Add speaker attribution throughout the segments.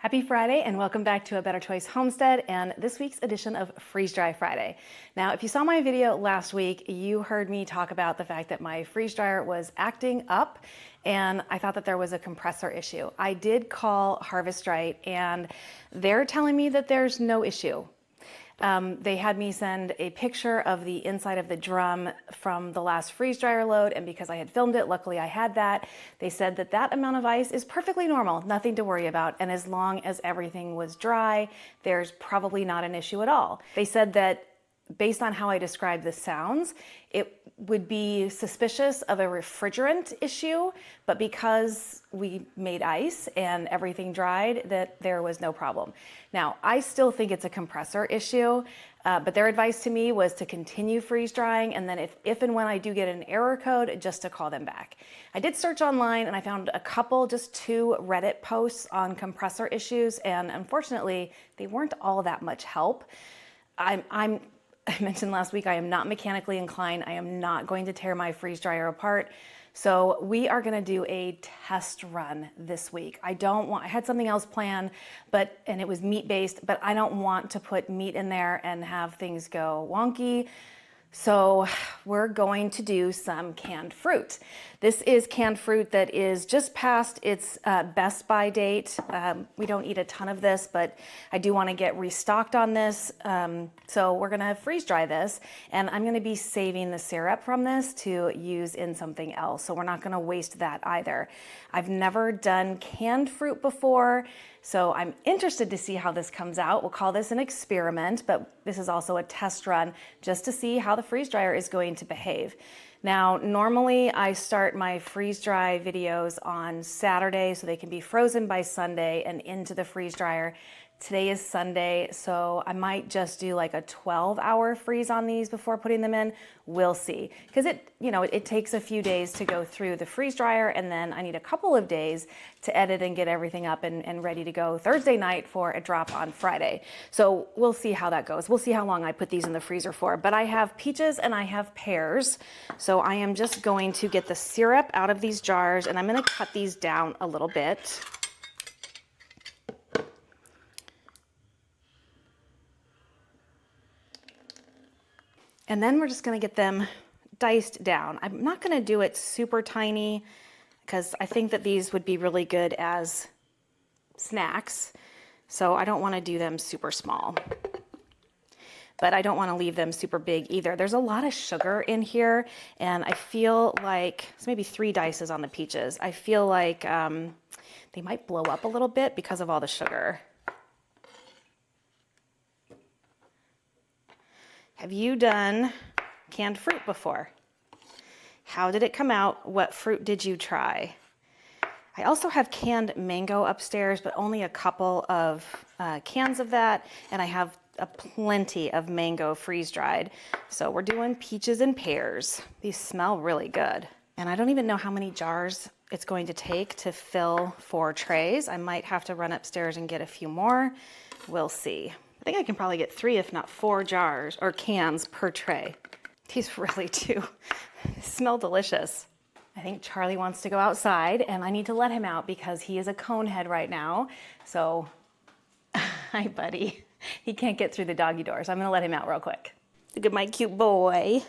Speaker 1: Happy Friday and welcome back to A Better Choice Homestead and this week's edition of Freeze Dry Friday. Now, if you saw my video last week, you heard me talk about the fact that my freeze dryer was acting up and I thought that there was a compressor issue. I did call Harvest Right and they're telling me that there's no issue. They had me send a picture of the inside of the drum from the last freeze dryer load, and because I had filmed it, luckily I had that. They said that that amount of ice is perfectly normal, nothing to worry about, and as long as everything was dry, there's probably not an issue at all. They said that based on how I described the sounds, it would be suspicious of a refrigerant issue, but because we made ice and everything dried, that there was no problem. Now, I still think it's a compressor issue, but their advice to me was to continue freeze drying, and then if and when I do get an error code, just to call them back. I did search online and I found a couple, just 2 Reddit posts on compressor issues, and unfortunately, they weren't all that much help. I mentioned last week, I am not mechanically inclined. I am not going to tear my freeze dryer apart. So we are gonna do a test run this week. I had something else planned, and it was meat-based, but I don't want to put meat in there and have things go wonky. So we're going to do some canned fruit. This is canned fruit that is just past its best by date. We don't eat a ton of this, but I do want to get restocked on this. So we're gonna freeze dry this, and I'm gonna be saving the syrup from this to use in something else. So we're not gonna waste that either. I've never done canned fruit before, so I'm interested to see how this comes out. We'll call this an experiment, but this is also a test run just to see how the freeze dryer is going to behave. Now, normally I start my freeze dry videos on Saturday so they can be frozen by Sunday and into the freeze dryer. Today is Sunday, so I might just do like a 12-hour freeze on these before putting them in. We'll see, because it takes a few days to go through the freeze dryer, and then I need a couple of days to edit and get everything up and ready to go Thursday night for a drop on Friday. So we'll see how that goes. We'll see how long I put these in the freezer for. But I have peaches and I have pears, so I am just going to get the syrup out of these jars, and I'm going to cut these down a little bit. And then we're just gonna get them diced down. I'm not gonna do it super tiny because I think that these would be really good as snacks. So I don't wanna do them super small. But I don't wanna leave them super big either. There's a lot of sugar in here, and I feel like, so maybe 3 dices on the peaches. I feel like they might blow up a little bit because of all the sugar. Have you done canned fruit before? How did it come out? What fruit did you try? I also have canned mango upstairs, but only a couple of cans of that, and I have plenty of mango freeze-dried. So we're doing peaches and pears. These smell really good. And I don't even know how many jars it's going to take to fill 4 trays. I might have to run upstairs and get a few more. We'll see. I think I can probably get 3, if not 4 jars or cans per tray. These really do smell delicious. I think Charlie wants to go outside, and I need to let him out because he is a cone head right now. So, hi buddy. He can't get through the doggy door, so I'm gonna let him out real quick. Look at my cute boy.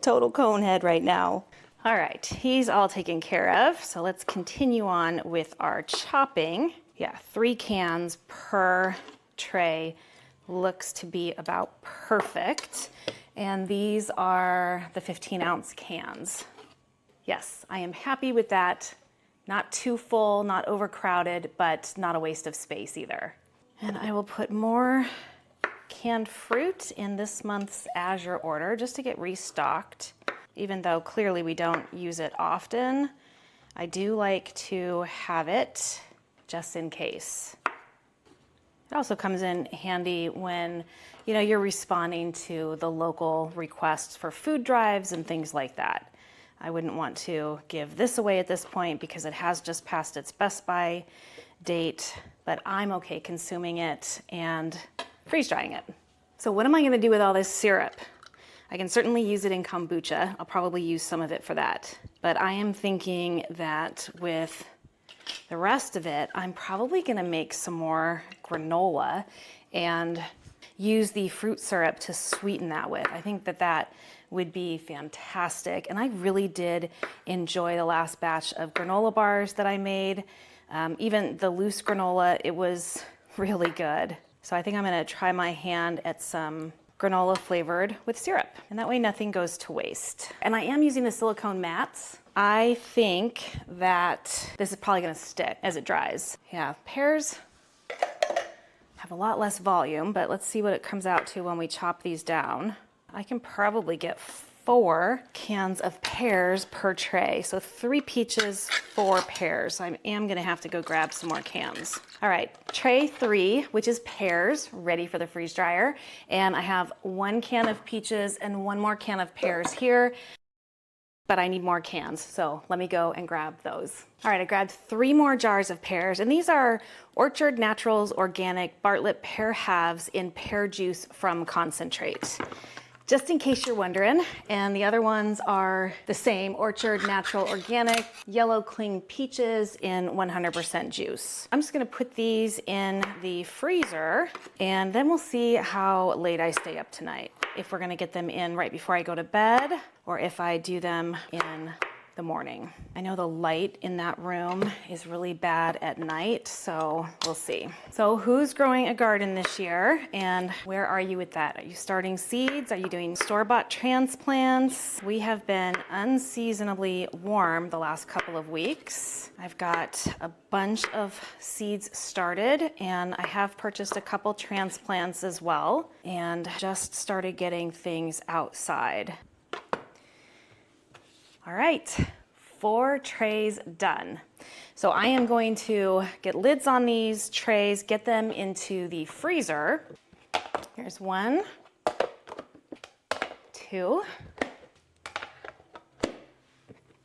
Speaker 1: Total cone head right now. All right, he's all taken care of. So let's continue on with our chopping. Yeah, 3 cans per tray looks to be about perfect. And these are the 15-ounce cans. Yes, I am happy with that. Not too full, not overcrowded, but not a waste of space either. And I will put more canned fruit in this month's Azure order just to get restocked. Even though clearly we don't use it often, I do like to have it just in case. It also comes in handy when you're responding to the local requests for food drives and things like that. I wouldn't want to give this away at this point because it has just passed its best by date, but I'm okay consuming it and freeze drying it. So what am I gonna do with all this syrup? I can certainly use it in kombucha. I'll probably use some of it for that. But I am thinking that with The rest of it, I'm probably gonna make some more granola and use the fruit syrup to sweeten that with. I think that that would be fantastic. And I really did enjoy the last batch of granola bars that I made. Even the loose granola, it was really good. So I think I'm gonna try my hand at some granola flavored with syrup, and that way nothing goes to waste. And I am using the silicone mats. I think that this is probably gonna stick as it dries. Yeah, pears have a lot less volume, but let's see what it comes out to when we chop these down. I can probably get 4 cans of pears per tray. So 3 peaches, 4 pears. I am gonna have to go grab some more cans. All right, tray 3, which is pears, ready for the freeze dryer. And I have 1 can of peaches and 1 more can of pears here, but I need more cans. So let me go and grab those. All right, I grabbed 3 more jars of pears, and these are Orchard Naturals Organic Bartlett Pear Halves in pear juice from concentrate. Just in case you're wondering, and the other ones are the same, Orchard Natural Organic Yellow Cling Peaches in 100% juice. I'm just gonna put these in the freezer, and then we'll see how late I stay up tonight. If we're gonna get them in right before I go to bed, or if I do them in the morning. I know the light in that room is really bad at night, so we'll see. So who's growing a garden this year, and where are you with that? Are you starting seeds? Are you doing store-bought transplants? We have been unseasonably warm the last couple of weeks. I've got a bunch of seeds started, and I have purchased a couple transplants as well, and just started getting things outside. All right, 4 trays done. So I am going to get lids on these trays, get them into the freezer. Here's 1, 2,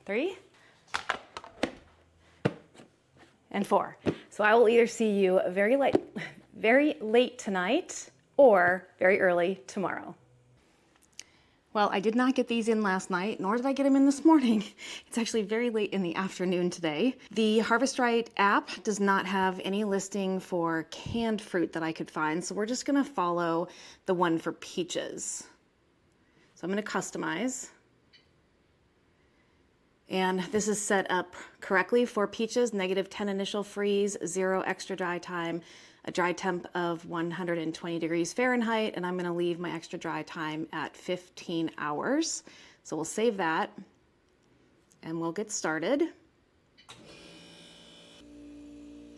Speaker 1: 3, and 4. So I will either see you very late tonight or very early tomorrow. Well, I did not get these in last night, nor did I get them in this morning. It's actually very late in the afternoon today. The Harvest Right app does not have any listing for canned fruit that I could find, so we're just gonna follow the one for peaches. So I'm gonna customize. And this is set up correctly for peaches, -10 initial freeze, 0 extra dry time, a dry temp of 120 degrees Fahrenheit, and I'm gonna leave my extra dry time at 15 hours. So we'll save that, and we'll get started.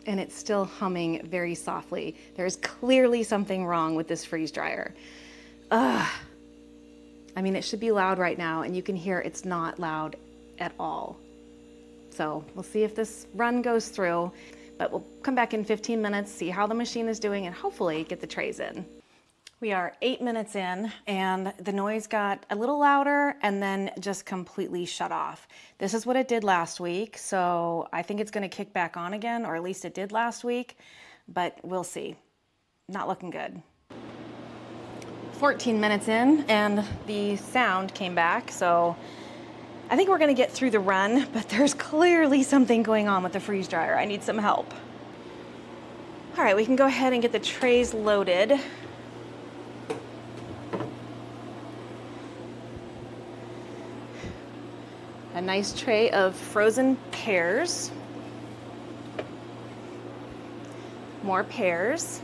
Speaker 1: And it's still humming very softly. There's clearly something wrong with this freeze dryer. I mean, it should be loud right now, and you can hear it's not loud at all. So we'll see if this run goes through. But we'll come back in 15 minutes, see how the machine is doing, and hopefully get the trays in. We are 8 minutes in, and the noise got a little louder and then just completely shut off. This is what it did last week, so I think it's gonna kick back on again, or at least it did last week, but we'll see. Not looking good. 14 minutes in, and the sound came back, so I think we're gonna get through the run, but there's clearly something going on with the freeze dryer. I need some help. All right, we can go ahead and get the trays loaded. A nice tray of frozen pears. More pears.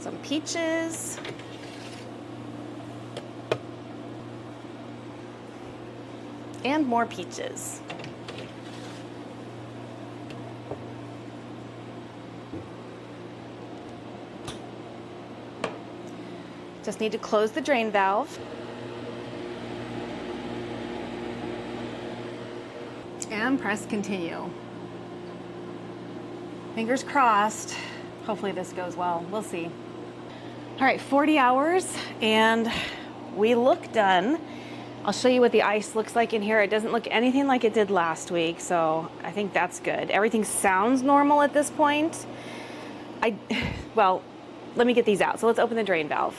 Speaker 1: Some peaches. And more peaches. Just need to close the drain valve. And press continue. Fingers crossed. Hopefully this goes well. We'll see. All right, 40 hours and we look done. I'll show you what the ice looks like in here. It doesn't look anything like it did last week, so I think that's good. Everything sounds normal at this point. Well, let me get these out. So let's open the drain valve.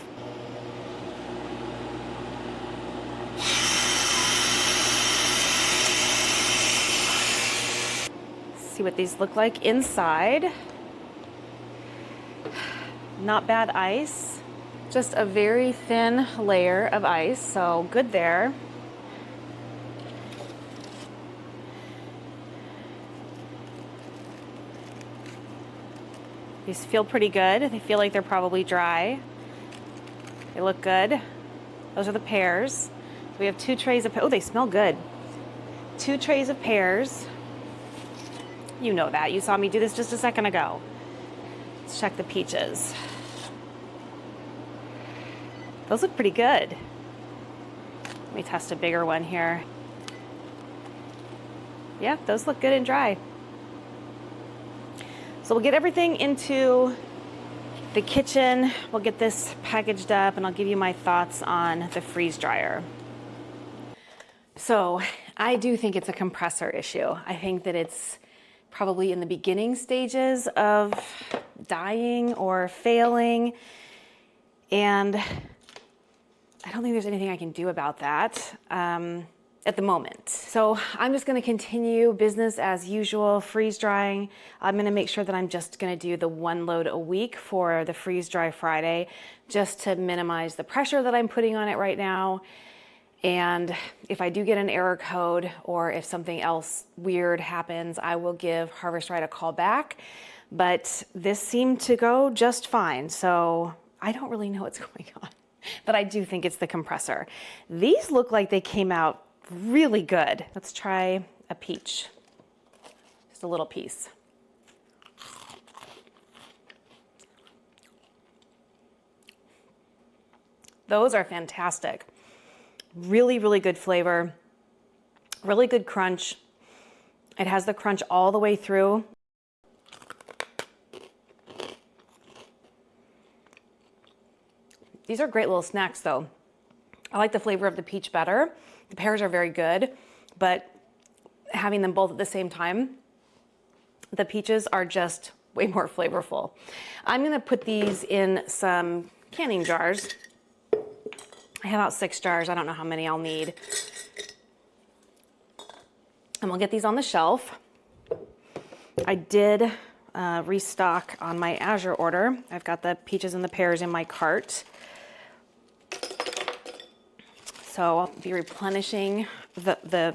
Speaker 1: See what these look like inside. Not bad ice. Just a very thin layer of ice, so good there. These feel pretty good. They feel like they're probably dry. They look good. Those are the pears. We have 2 trays of, oh, they smell good. 2 trays of pears. You know that. You saw me do this just a second ago. Let's check the peaches. Those look pretty good. Let me test a bigger one here. Yeah, those look good and dry. So we'll get everything into the kitchen. We'll get this packaged up and I'll give you my thoughts on the freeze dryer. So I do think it's a compressor issue. I think that it's probably in the beginning stages of dying or failing. And I don't think there's anything I can do about that at the moment. So I'm just gonna continue business as usual, freeze drying. I'm gonna make sure that I'm just gonna do the 1 load a week for the freeze dry Friday, just to minimize the pressure that I'm putting on it right now. And if I do get an error code or if something else weird happens, I will give Harvest Right a call back. But this seemed to go just fine, so I don't really know what's going on. But I do think it's the compressor. These look like they came out really good. Let's try a peach. Just a little piece. Those are fantastic. Really, really good flavor. Really good crunch. It has the crunch all the way through. These are great little snacks though. I like the flavor of the peach better. The pears are very good, but having them both at the same time, the peaches are just way more flavorful. I'm gonna put these in some canning jars. I have about 6 jars. I don't know how many I'll need. And we'll get these on the shelf. I did restock on my Azure order. I've got the peaches and the pears in my cart. So I'll be replenishing the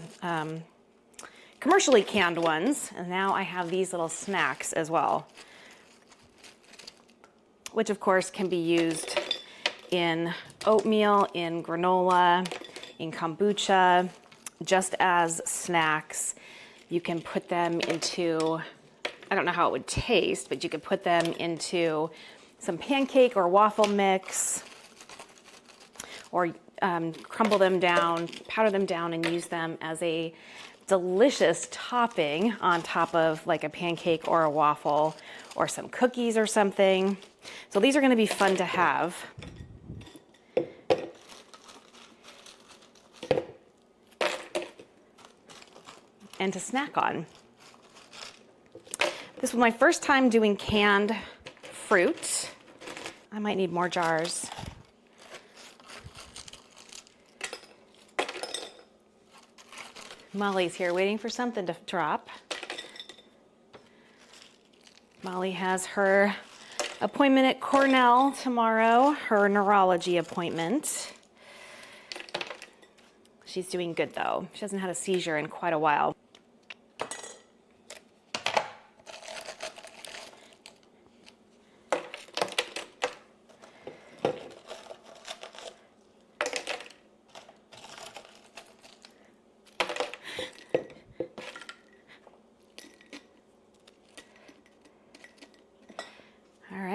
Speaker 1: commercially canned ones. And now I have these little snacks as well, which of course can be used in oatmeal, in granola, in kombucha, just as snacks. You can put them into, I don't know how it would taste, but you could put them into some pancake or waffle mix, or crumble them down, powder them down, and use them as a delicious topping on top of like a pancake or a waffle or some cookies or something. So these are gonna be fun to have. And to snack on. This was my first time doing canned fruit. I might need more jars. Molly's here waiting for something to drop. Molly has her appointment at Cornell tomorrow, her neurology appointment. She's doing good though. She hasn't had a seizure in quite a while.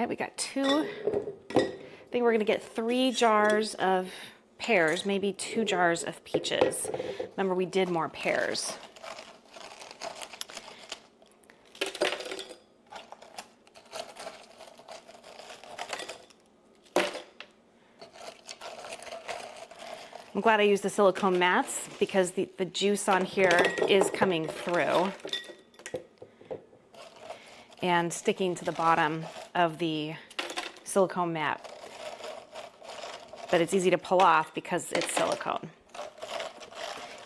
Speaker 1: We got 2, I think we're gonna get 3 jars of pears, maybe 2 jars of peaches. Remember, we did more pears. I'm glad I used the silicone mats because the juice on here is coming through and sticking to the bottom of the silicone mat. But it's easy to pull off because it's silicone.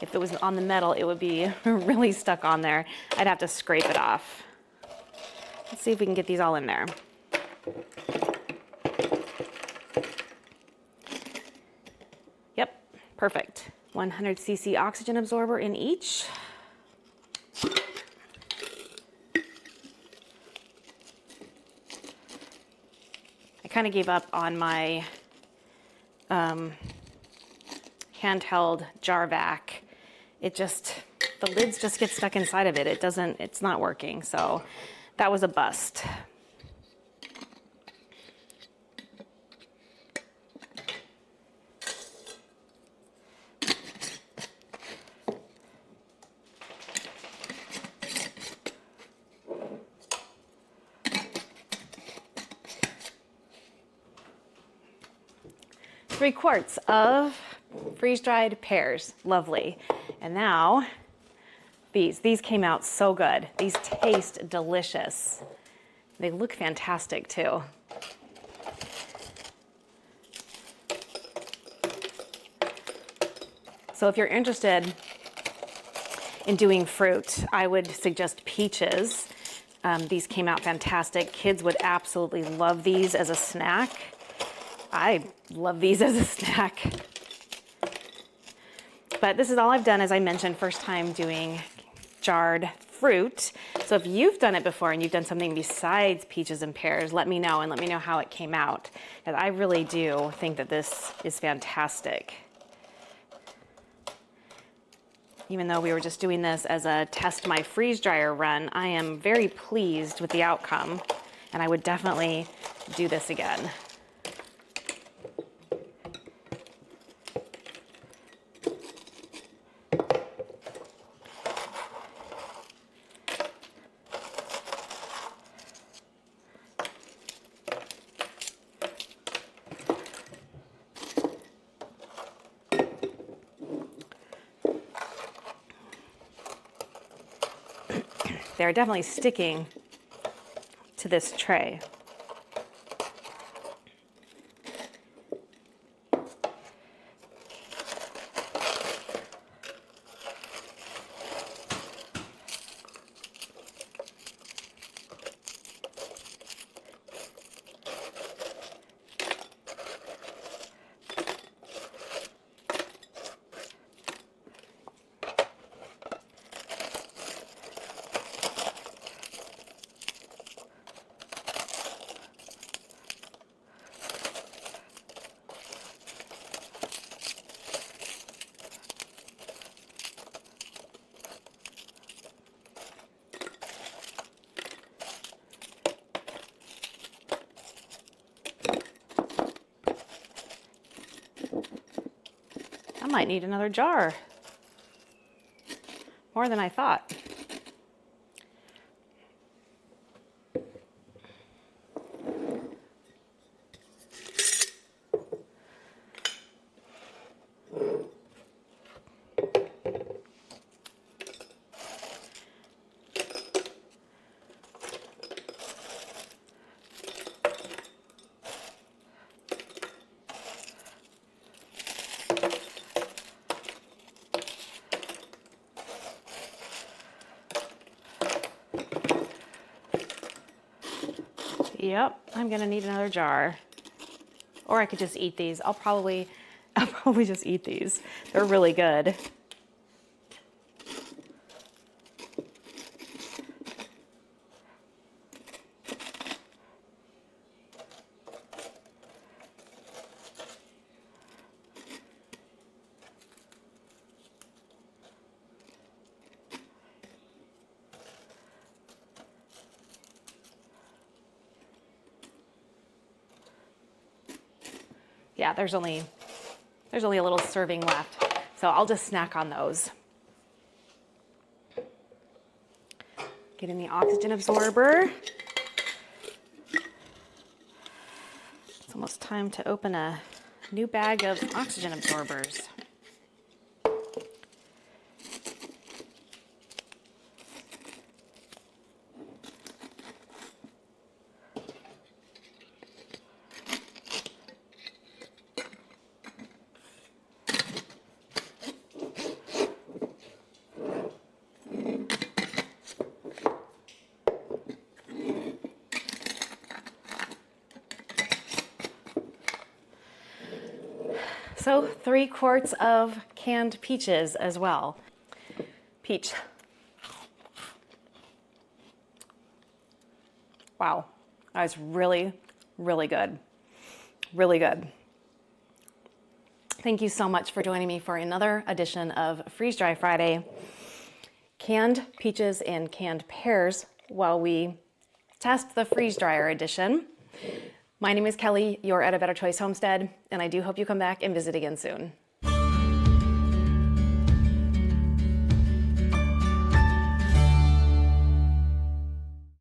Speaker 1: If it was on the metal, it would be really stuck on there. I'd have to scrape it off. Let's see if we can get these all in there. Yep, perfect. 100 cc oxygen absorber in each. I kind of gave up on my handheld jar vac. The lids just get stuck inside of it. It's not working. So that was a bust. Three quarts of freeze-dried pears. Lovely. And now these came out so good. These taste delicious. They look fantastic too. So if you're interested in doing fruit, I would suggest peaches. These came out fantastic. Kids would absolutely love these as a snack. I love these as a snack. But this is all I've done, as I mentioned, first time doing jarred fruit. So if you've done it before and you've done something besides peaches and pears, let me know, and let me know how it came out. And I really do think that this is fantastic. Even though we were just doing this as a test my freeze dryer run, I am very pleased with the outcome, and I would definitely do this again. They're definitely sticking to this tray. I might need another jar. More than I thought. Yep, I'm gonna need another jar. Or I could just eat these. I'll probably just eat these. They're really good. Yeah, there's only a little serving left, so I'll just snack on those. Get in the oxygen absorber. It's almost time to open a new bag of oxygen absorbers. So 3 quarts of canned peaches as well. Peach. Wow, that was really, really good. Really good. Thank you so much for joining me for another edition of Freeze Dry Friday. Canned peaches and canned pears while we test the freeze dryer edition. My name is Kelly, you're at A Better Choice Homestead, and I do hope you come back and visit again soon.